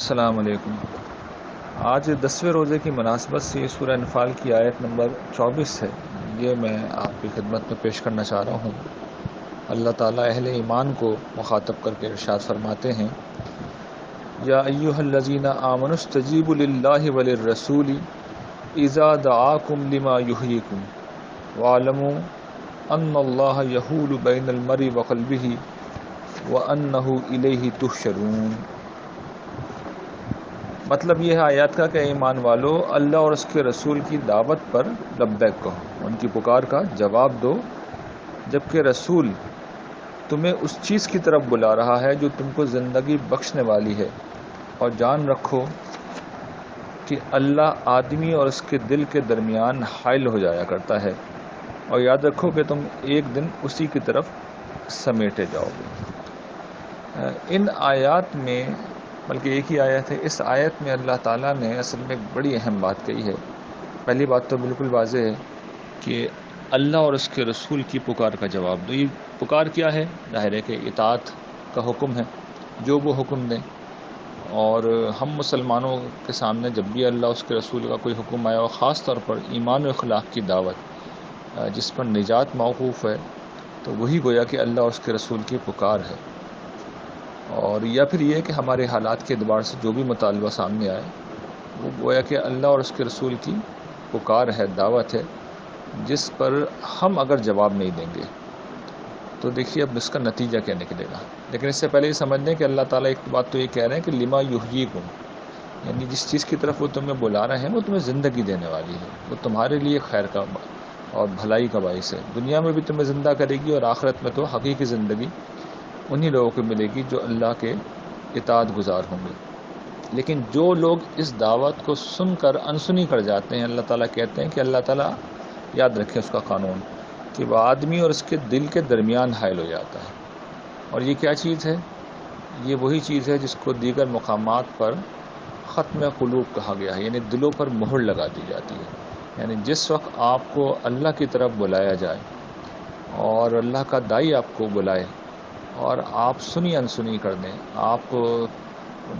السلام علیکم۔ آج 10ویں روزے کی مناسبت سے سورہ انفال کی آیت نمبر 24 ہے، یہ میں آپ کی خدمت میں پیش کرنا چاہ رہا ہوں۔ اللہ تعالیٰ اہل ایمان کو مخاطب کر کے ارشاد فرماتے ہیں، یا ایھا الذین آمنوا استجیبوا للہ وللرسول اذا دعاکم لما یحییکم واعلموا ان اللہ یحول بین المرء وقلبہ وانہ الیہ تحشرون۔ مطلب یہ ہے آیات کا کہ ایمان والو، اللہ اور اس کے رسول کی دعوت پر لبیک کہو، ان کی پکار کا جواب دو، جبکہ رسول تمہیں اس چیز کی طرف بلا رہا ہے جو تم کو زندگی بخشنے والی ہے، اور جان رکھو کہ اللہ آدمی اور اس کے دل کے درمیان حائل ہو جایا کرتا ہے، اور یاد رکھو کہ تم ایک دن اسی کی طرف سمیٹے جاؤ گے۔ ان آیات میں، بلکہ ایک ہی آیت ہے، اس آیت میں اللہ تعالیٰ نے اصل میں ایک بڑی اہم بات کہی ہے۔ پہلی بات تو بالکل واضح ہے کہ اللہ اور اس کے رسول کی پکار کا جواب دو۔ یہ پکار کیا ہے؟ ظاہر ہے کہ اطاعت کا حکم ہے، جو وہ حکم دیں، اور ہم مسلمانوں کے سامنے جب بھی اللہ اس کے رسول کا کوئی حکم آیا، اور خاص طور پر ایمان و اخلاق کی دعوت جس پر نجات موقوف ہے، تو وہی گویا کہ اللہ اور اس کے رسول کی پکار ہے۔ اور یا پھر یہ کہ ہمارے حالات کے اعتبار سے جو بھی مطالبہ سامنے آئے، وہ گویا کہ اللہ اور اس کے رسول کی پکار ہے، دعوت ہے، جس پر ہم اگر جواب نہیں دیں گے تو دیکھیے اب اس کا نتیجہ کیا نکلے گا۔ لیکن اس سے پہلے یہ سمجھ لیں کہ اللہ تعالیٰ ایک بات تو یہ کہہ رہے ہیں کہ لما یحییکم، یعنی جس چیز کی طرف وہ تمہیں بلا رہے ہیں وہ تمہیں زندگی دینے والی ہے، وہ تمہارے لیے خیر کا اور بھلائی کا باعث ہے، دنیا میں بھی تمہیں زندہ کرے گی، اور آخرت میں تو حقیقی زندگی انہی لوگوں کو ملے گی جو اللہ کے اطاعت گزار ہوں گے۔ لیکن جو لوگ اس دعوت کو سن کر انسنی کر جاتے ہیں، اللہ تعالیٰ کہتے ہیں کہ اللہ تعالیٰ، یاد رکھیں اس کا قانون، کہ وہ آدمی اور اس کے دل کے درمیان حائل ہو جاتا ہے۔ اور یہ کیا چیز ہے؟ یہ وہی چیز ہے جس کو دیگر مقامات پر ختم قلوب کہا گیا ہے، یعنی دلوں پر مہر لگا دی جاتی ہے۔ یعنی جس وقت آپ کو اللہ کی طرف بلایا جائے اور اللہ کا داعی آپ کو بلائے، اور آپ سنی انسنی کر دیں، آپ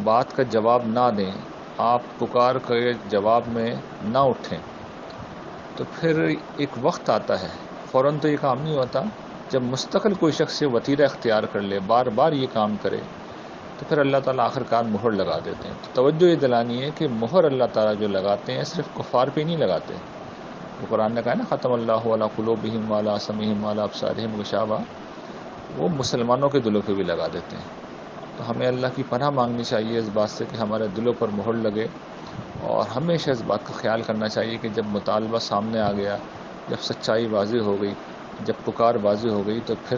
بات کا جواب نہ دیں، آپ پکار کے جواب میں نہ اٹھیں، تو پھر ایک وقت آتا ہے، فوراً تو یہ کام نہیں ہوتا، جب مستقل کوئی شخص یہ وتیرہ اختیار کر لے، بار بار یہ کام کرے، تو پھر اللہ تعالیٰ آخرکار مہر لگا دیتے ہیں۔ تو توجہ یہ دلانی ہے کہ مہر اللہ تعالیٰ جو لگاتے ہیں صرف کفار پہ نہیں لگاتے۔ وہ قرآن نے کہا ہے نا، ختم اللہ علی قلوبہم وعلی سمعہم وعلی ابصارہم غشاوہ، وہ مسلمانوں کے دلوں پہ بھی لگا دیتے ہیں۔ تو ہمیں اللہ کی پناہ مانگنی چاہیے اس بات سے کہ ہمارے دلوں پر مہر لگے، اور ہمیشہ اس بات کا خیال کرنا چاہیے کہ جب مطالبہ سامنے آ گیا، جب سچائی واضح ہو گئی، جب پکار واضح ہو گئی، تو پھر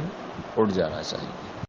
اٹھ جانا چاہیے۔